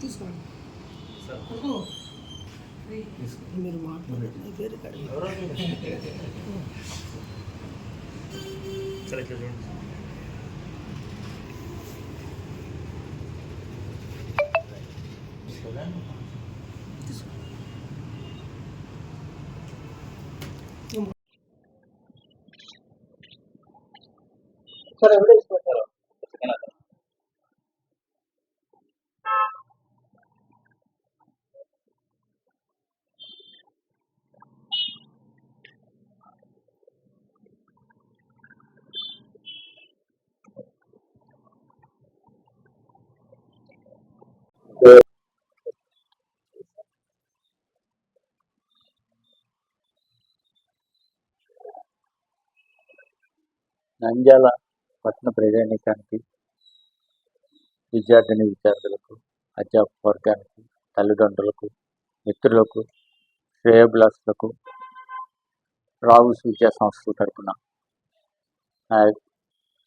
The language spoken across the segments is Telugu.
తీసుకోండి మీరు మాట్లాడండి పేరు సార్ ఎవిడెన్స్ పెట్టారు. నంద్యాల పట్టణ ప్రజానీకానికి, విద్యార్థులకు, అధ్యాపక వర్గానికి, తల్లిదండ్రులకు, మిత్రులకు, శ్రేయోభిలాషులకు రావుస్ విద్యా సంస్థల తరఫున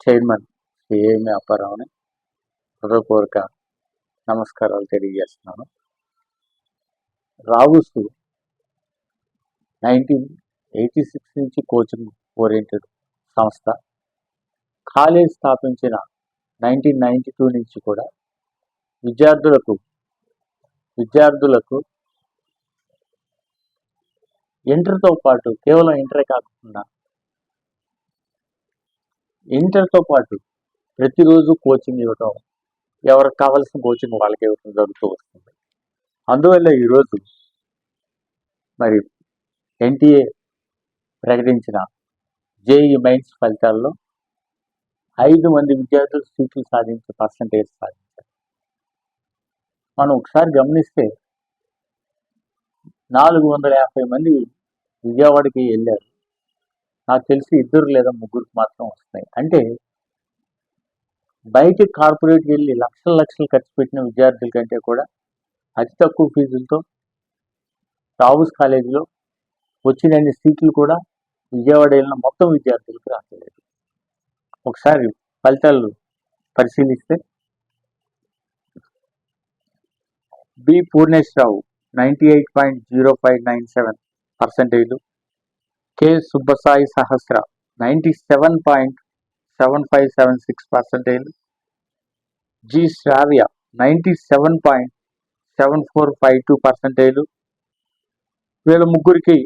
చైర్మన్ శ్రీ ఏఎంఏ అప్పారావుని హృదయపూర్వక నమస్కారాలు తెలియజేస్తున్నాను. రావుస్ 1986 నుంచి కోచింగ్ ఓరియంటెడ్ సంస్థ. కాలేజ్ స్థాపించిన 1992 నుంచి కూడా విద్యార్థులకు ఇంటర్తో పాటు, కేవలం ఇంటరే కాకుండా ఇంటర్తో పాటు ప్రతిరోజు కోచింగ్ ఇవ్వటం, ఎవరికి కావాల్సిన కోచింగ్ వాళ్ళకి ఇవ్వటం జరుగుతూ వస్తుంది. అందువల్ల ఈరోజు మరి ఎన్టీఏ ప్రకటించిన జేఈ మెయిన్స్ ఫలితాల్లో 5 మంది విద్యార్థులు సీట్లు సాధించే పర్సంటేజ్ సాధించారు. మనం ఒకసారి గమనిస్తే 450 మంది విజయవాడకి వెళ్ళారు. నాకు తెలిసి 2 లేదా 3 మాత్రం వస్తాయి. అంటే బయట కార్పొరేట్కి వెళ్ళి లక్షలు ఖర్చు పెట్టిన విద్యార్థుల కంటే కూడా అతి తక్కువ ఫీజులతో రావుస్ కాలేజీలో వచ్చినన్ని సీట్లు కూడా విజయవాడ వెళ్ళిన మొత్తం విద్యార్థులకు రాలేదు. ఒకసారి ఫలితాలు పరిశీలిస్తే బి పూర్ణేశ్వరరావు 98.0597%, కె సుబ్బసాయి సహస్ర 97.7576%, జి శ్రావ్య 97.7452%. వీళ్ళ ముగ్గురికి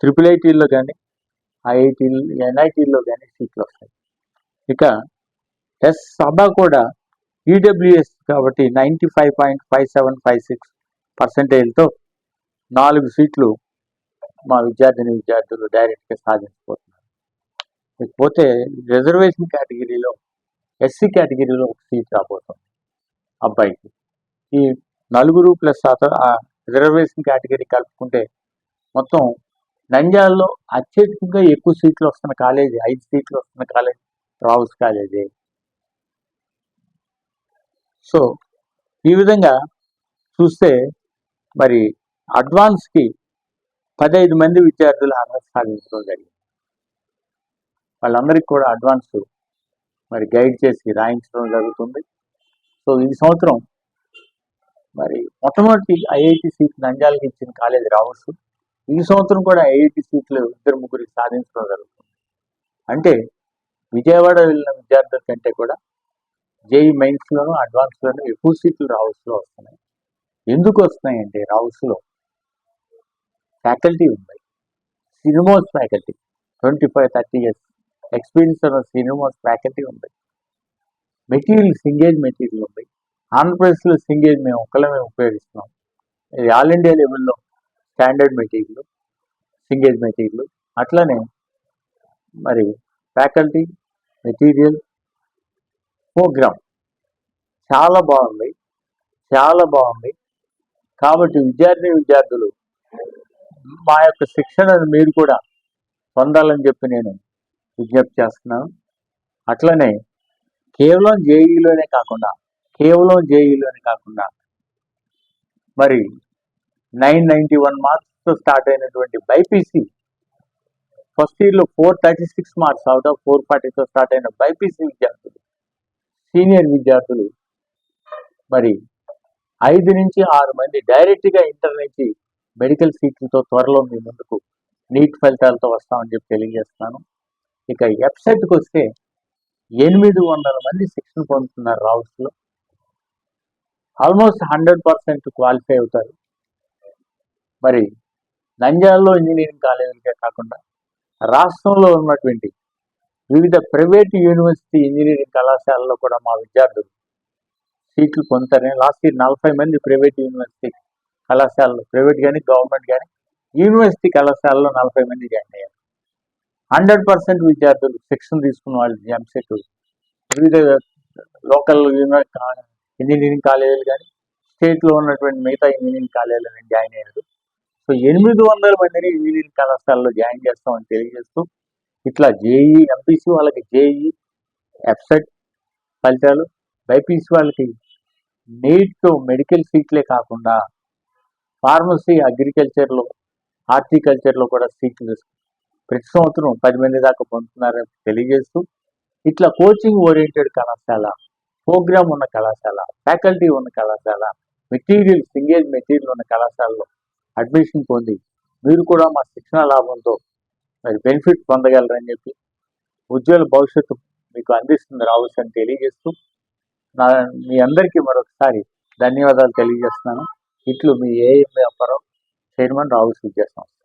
IIITలో కానీ NITలో కానీ సీట్లు వస్తాయి. ఇక ఎస్ సభ కూడా ఈడబ్ల్యూఎస్ కాబట్టి 95.5756%తో 4 సీట్లు మా విద్యార్థులు డైరెక్ట్గా సాధించబోతున్నారు. ఇకపోతే రిజర్వేషన్ కేటగిరీలో, ఎస్సీ కేటగిరీలో ఒక సీట్ రాబోతుంది అబ్బాయికి. ఈ 4 ప్లస్ రిజర్వేషన్ కేటగిరీ కలుపుకుంటే మొత్తం నంద్యాలలో అత్యధికంగా ఎక్కువ సీట్లు వస్తున్న కాలేజీ, 5 సీట్లు వస్తున్న కాలేజీ రావుస్ కాలేజీ. సో ఈ విధంగా చూస్తే మరి అడ్వాన్స్కి 15 మంది విద్యార్థులు ఆనర్స్ సాధించడం జరిగింది. వాళ్ళందరికీ కూడా అడ్వాన్స్ మరి గైడ్ చేసి రాయించడం జరుగుతుంది. సో ఈ సంవత్సరం మరి మొట్టమొదటి ఐఐటి సీట్ నంద్యాలకి ఇచ్చిన కాలేజీ రావుస్. ఈ సంవత్సరం కూడా ఐఐటి సీట్లు 2-3 సాధించడం జరుగుతుంది. అంటే విజయవాడ వెళ్ళిన విద్యార్థుల కంటే కూడా జేఈ మెయిన్స్లోనూ అడ్వాన్స్లోనూ ఎక్కువ సీట్లు రావుస్లో వస్తున్నాయి. ఎందుకు వస్తున్నాయంటే రావుస్లో ఫ్యాకల్టీ ఉన్నాయి. సినిమాస్ ఫ్యాకల్టీ 25-30 years ఎక్స్పీరియన్స్ ఉన్న సినిమాస్ ఫ్యాకల్టీ ఉంది. సింగేజ్ మెటీరియల్ ఉంది. ఆంధ్రప్రదేశ్లో సింగేజ్ మేము ఒక్కళ్ళమే ఉపయోగిస్తున్నాం. ఇది ఆల్ ఇండియా లెవెల్లో స్టాండర్డ్ మెటీరియల్, సింగేజ్ మెటీరియల్. అట్లనే మరి ఫ్యాకల్టీ, మెటీరియల్, ప్రోగ్రామ్ చాలా బాగుంది. కాబట్టి విద్యార్థులు మా యొక్క శిక్షణను మీరు కూడా పొందాలని చెప్పి నేను విజ్ఞప్తి చేస్తున్నాను. అట్లనే కేవలం జేఈలోనే కాకుండా మరి 991 మార్క్స్తో స్టార్ట్ అయినటువంటి బైపీసీ ఫస్ట్ ఇయర్లో 436 మార్క్స్ అవుట్ ఆఫ్ 440తో స్టార్ట్ అయిన బైపీసీ విద్యార్థులు, సీనియర్ విద్యార్థులు మరి 5 నుంచి 6 మంది డైరెక్ట్గా ఇంటర్ నుంచి మెడికల్ సీట్లతో త్వరలో మీ ముందుకు నీట్ ఫలితాలతో వస్తామని చెప్పి తెలియజేస్తున్నాను. ఇక వెబ్సైట్కి వస్తే 800 మంది శిక్షణ పొందుతున్నారు రావుస్లో. ఆల్మోస్ట్ 100% క్వాలిఫై అవుతారు. మరి నంద్యాలలో ఇంజనీరింగ్ కాలేజీలకే కాకుండా రాష్ట్రంలో ఉన్నటువంటి వివిధ ప్రైవేట్ యూనివర్సిటీ ఇంజనీరింగ్ కళాశాలలో కూడా మా విద్యార్థులు సీట్లు పొందుతారని లాస్ట్ ఇయర్ 40 మంది ప్రైవేట్ యూనివర్సిటీ కళాశాలలు, ప్రైవేట్ కానీ గవర్నమెంట్ కానీ యూనివర్సిటీ కళాశాలలో 40 మంది జాయిన్ అయ్యారు. 100% విద్యార్థులు శిక్షణ తీసుకున్న వాళ్ళు ఎంసెట్ వివిధ లోకల్ ఇంజనీరింగ్ కాలేజీలు కానీ స్టేట్లో ఉన్నటువంటి మిగతా ఇంజనీరింగ్ కాలేజీలను జాయిన్ అయ్యారు. సో 800 మందిని ఇంజనీరింగ్ కళాశాలలో జాయిన్ చేస్తామని తెలియజేస్తూ ఇట్లా జేఈ ఎంపీసీ వాళ్ళకి జేఈ ఎఫ్సెట్ ఫలితాలు, బైపీసీ వాళ్ళకి నీట్తో మెడికల్ సీట్లే కాకుండా ఫార్మసీ, అగ్రికల్చర్లో, హార్టికల్చర్లో కూడా సీట్లు ప్రతి సంవత్సరం 10 మంది దాకా పొందుతున్నారని తెలియజేస్తూ ఇట్లా కోచింగ్ ఓరియంటెడ్ కళాశాల, ప్రోగ్రామ్ ఉన్న కళాశాల, ఫ్యాకల్టీ ఉన్న కళాశాల, మెటీరియల్ సింగేజ్ మెటీరియల్ ఉన్న కళాశాలలో అడ్మిషన్ పొంది మీరు కూడా మా శిక్షణ లాభంతో మరి బెనిఫిట్ పొందగలరని చెప్పి ఉజ్వల భవిష్యత్తు మీకు అందిస్తుంది రావుస్ అని తెలియజేస్తూ మీ అందరికీ మరొకసారి ధన్యవాదాలు తెలియజేస్తున్నాను. ఇట్లు మీ ఏఎంఏ అప్పారావు, చైర్మన్ రావుస్ విద్యా సంస్థ.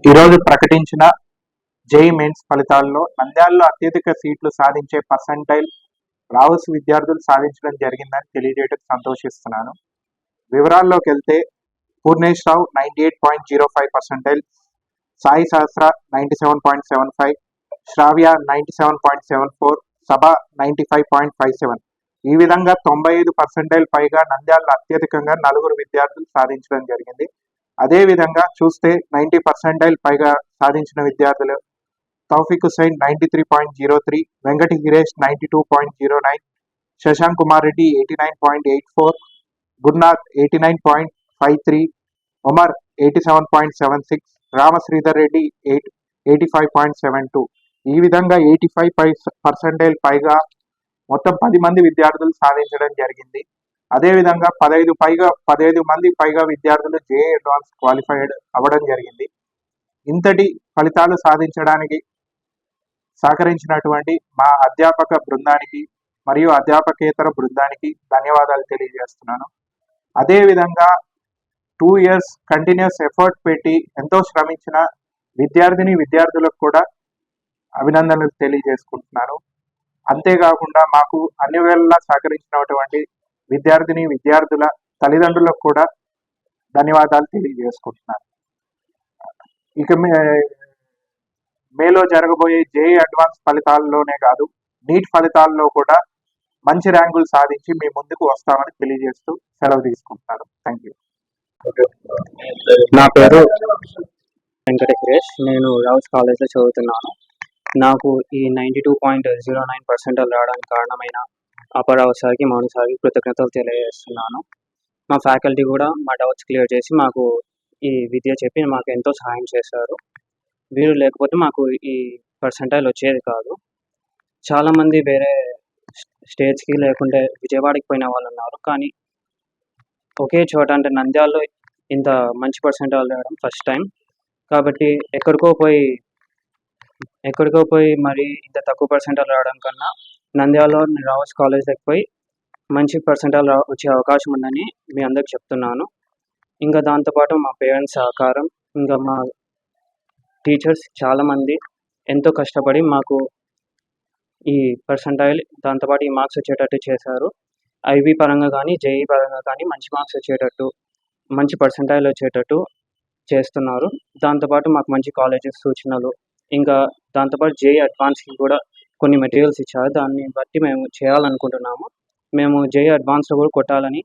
ఈరోజు ప్రకటించిన జేఈ మెయిన్స్ ఫలితాల్లో నంద్యాలలో అత్యధిక సీట్లు సాధించే పర్సంటైల్ రావుస్ విద్యార్థులు సాధించడం జరిగిందని తెలియజేయడం సంతోషిస్తున్నాను. వివరాల్లోకి వెళ్తే పూర్ణేశ్రావు 98.05%, సాయి సహస్ర 97.75, శ్రావ్య 97.74, సభ 95.57. ఈ విధంగా 95% పైగా నంద్యాలలో అత్యధికంగా 4 విద్యార్థులు సాధించడం జరిగింది. అదేవిధంగా చూస్తే 90% పైగా సాధించిన విద్యార్థులు తౌఫిక్ హుసైన్ 93.03, వెంకటి గిరేష్ 92.09, శశాంక్ కుమార్ రెడ్డి 89.84, గురునాథ్ 89.53, ఒమర్ 87.76, రామశ్రీధర్ రెడ్డి 85.72. ఈ విధంగా 85% పైగా మొత్తం 10 మంది విద్యార్థులు సాధించడం జరిగింది. అదేవిధంగా 15 మంది పైగా విద్యార్థులు జేఏ అడ్వాన్స్ క్వాలిఫైడ్ అవ్వడం జరిగింది. ఇంతటి ఫలితాలు సాధించడానికి సహకరించినటువంటి మా అధ్యాపక బృందానికి మరియు అధ్యాపకేతర బృందానికి ధన్యవాదాలు తెలియజేస్తున్నాను. అదేవిధంగా 2 years కంటిన్యూస్ ఎఫర్ట్ పెట్టి ఎంతో శ్రమించిన విద్యార్థులకు కూడా అభినందనలు తెలియజేసుకుంటున్నాను. అంతేకాకుండా మాకు అన్ని వేళలా సహకరించినటువంటి విద్యార్థుల తల్లిదండ్రులకు కూడా ధన్యవాదాలు తెలియజేసుకుంటున్నాను. ఇక మేలో జరగబోయే జేఈ అడ్వాన్స్ ఫలితాల్లోనే కాదు, నీట్ ఫలితాల్లో కూడా మంచి ర్యాంకులు సాధించి మీ ముందుకు వస్తామని తెలియజేస్తూ సెలవు తీసుకుంటున్నాను. Thank you. నా పేరు వెంకట గిరేష్. నేను రావుస్ కాలేజ్లో చదువుతున్నాను. నాకు ఈ 92.09% రావడానికి కారణమైన అప్పారావు సార్కి, మౌని సార్కి కృతజ్ఞతలు తెలియజేస్తున్నాను. మా ఫ్యాకల్టీ కూడా మా డౌట్స్ క్లియర్ చేసి మాకు ఈ విద్య చెప్పి మాకు ఎంతో సహాయం చేశారు. వీరు లేకపోతే మాకు ఈ పర్సంటైల్ వచ్చేది కాదు. చాలామంది వేరే స్టేట్స్కి లేకుంటే విజయవాడకి పోయిన వాళ్ళు ఉన్నారు. కానీ ఒకే చోట అంటే నంద్యాలలో ఇంత మంచి పర్సంటైల్ రావడం ఫస్ట్ టైం. కాబట్టి ఎక్కడికో పోయి మరి ఇంత తక్కువ పర్సంటైల్ రావడం కన్నా నంద్యాలలో రావుస్ కాలేజ్కి పోయి మంచి పర్సంటైల్ వచ్చే అవకాశం ఉందని మీ అందరికి చెప్తున్నాను. ఇంకా దాంతోపాటు మా పేరెంట్స్ సహకారం, ఇంకా మా టీచర్స్ చాలామంది ఎంతో కష్టపడి మాకు ఈ పర్సంటైల్, దాంతోపాటు ఈ మార్క్స్ వచ్చేటట్టు చేశారు. ఐబీ పరంగా కానీ జేఈ పరంగా కానీ మంచి మార్క్స్ వచ్చేటట్టు, మంచి పర్సంటైల్ వచ్చేటట్టు చేస్తున్నారు. దాంతోపాటు మాకు మంచి కాలేజెస్ సూచనలు, ఇంకా దాంతోపాటు జేఈ అడ్వాన్స్కి కూడా కొన్ని మెటీరియల్స్ ఇచ్చారు. దాన్ని బట్టి మేము చేయాలనుకుంటున్నాము. మేము జేఈ అడ్వాన్స్లో కూడా కొట్టాలని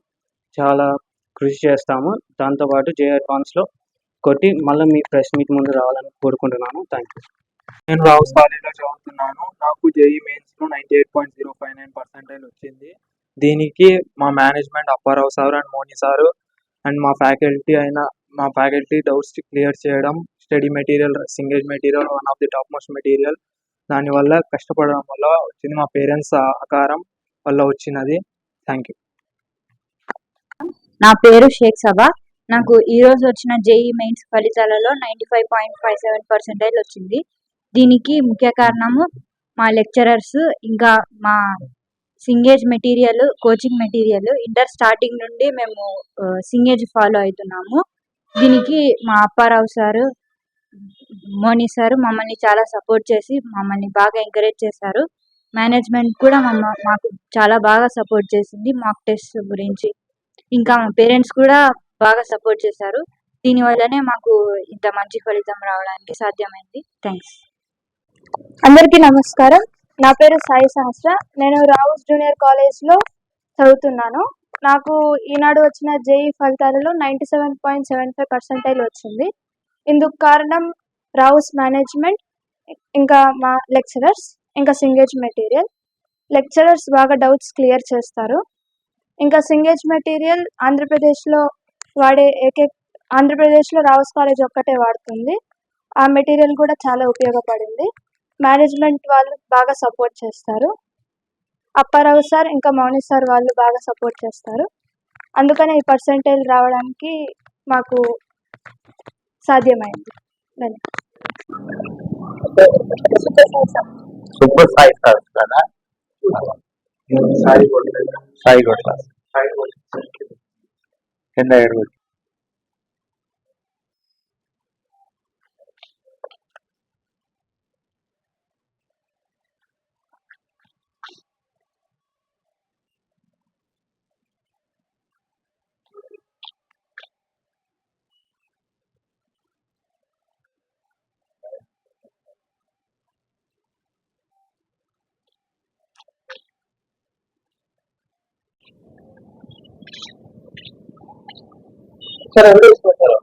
చాలా కృషి చేస్తాము. దాంతోపాటు జేఈ అడ్వాన్స్లో కొట్టి మళ్ళీ మీ ప్రెస్ మీట్ ముందు రావాలని కోరుకుంటున్నాను. Thank you. నేను రావుస్ కాలేజ్లో చదువుతున్నాను. నాకు జేఈ మెయిన్స్లో 98.059% వచ్చింది. దీనికి మా management Apparao sir and Moni sir and మా ఫ్యాకల్టీ డౌట్స్ క్లియర్ చేయడం, స్టడీ మెటీరియల్, సింగేజ్ material one of the top most material, దానివల్ల కష్టపడడం వల్ల వచ్చింది, మా పేరెంట్స్ సహకారం వల్ల వచ్చినది. Thank you. నా పేరు షేక్ సబా. నాకు ఈ రోజు వచ్చిన జేఈ మెయిన్స్ ఫలితాలలో 95.57% వచ్చింది. దీనికి ముఖ్య కారణము మా లెక్చరర్స్, ఇంకా మా సింగేజ్ material, coaching material. Inter starting నుండి మేము సింగేజ్ ఫాలో అవుతున్నాము. దీనికి మా అప్పారావు సారు, మోని సారు మమ్మల్ని చాలా సపోర్ట్ చేసి మమ్మల్ని బాగా ఎంకరేజ్ చేశారు. మేనేజ్మెంట్ కూడా మాకు చాలా బాగా సపోర్ట్ చేసింది మాక్ టెస్ట్ గురించి. ఇంకా మా పేరెంట్స్ కూడా బాగా సపోర్ట్ చేశారు. దీనివల్లనే మాకు ఇంత మంచి ఫలితం రావడానికి సాధ్యమైంది. థ్యాంక్స్. అందరికీ నమస్కారం. నా పేరు సాయి సహస్ర. నేను రావుస్ జూనియర్ కాలేజ్లో చదువుతున్నాను. నాకు ఈనాడు వచ్చిన జేఈ ఫలితాలలో 97.75% వచ్చింది. ఇందుకు కారణం రావుస్ మేనేజ్మెంట్, ఇంకా మా లెక్చరర్స్, ఇంకా సింగేజ్ మెటీరియల్. లెక్చరర్స్ బాగా డౌట్స్ క్లియర్ చేస్తారు. ఇంకా సింగేజ్ మెటీరియల్ ఆంధ్రప్రదేశ్లో రావుస్ కాలేజ్ ఒక్కటే వాడుతుంది. ఆ మెటీరియల్ కూడా చాలా ఉపయోగపడింది. మేనేజ్మెంట్ వాళ్ళు బాగా సపోర్ట్ చేస్తారు. అప్పారావు సార్, ఇంకా మౌని సార్ వాళ్ళు బాగా సపోర్ట్ చేస్తారు. అందుకనే ఈ పర్సెంటేజ్ రావడానికి మాకు సాధ్యమైంది. సూపర్ సాయి సార్ కదా, సాయి కొట్ల కింద ఎడగొచ్చు. సార్ ఎవరు తీసుకొచ్చారు?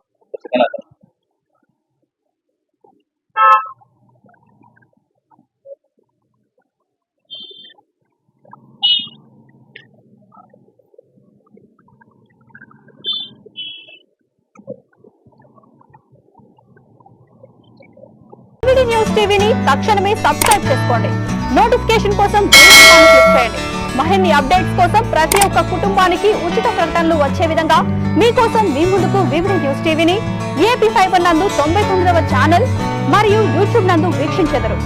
న్యూస్ టీవీని తక్షణమే సబ్స్క్రైబ్ చేసుకోండి. నోటిఫికేషన్ కోసం బెల్ ఐకాన్ క్లిక్ చేయండి. మరిన్ని అప్డేట్స్ కోసం ప్రతి ఒక్క కుటుంబానికి ఉచిత ప్రకటనలు వచ్చే విధంగా మీకోసం మీ ముందుకు వివిధ న్యూస్ టీవీని AP5 నందు 99వ ఛానల్ మరియు యూట్యూబ్ నందు వీక్షించెదరు.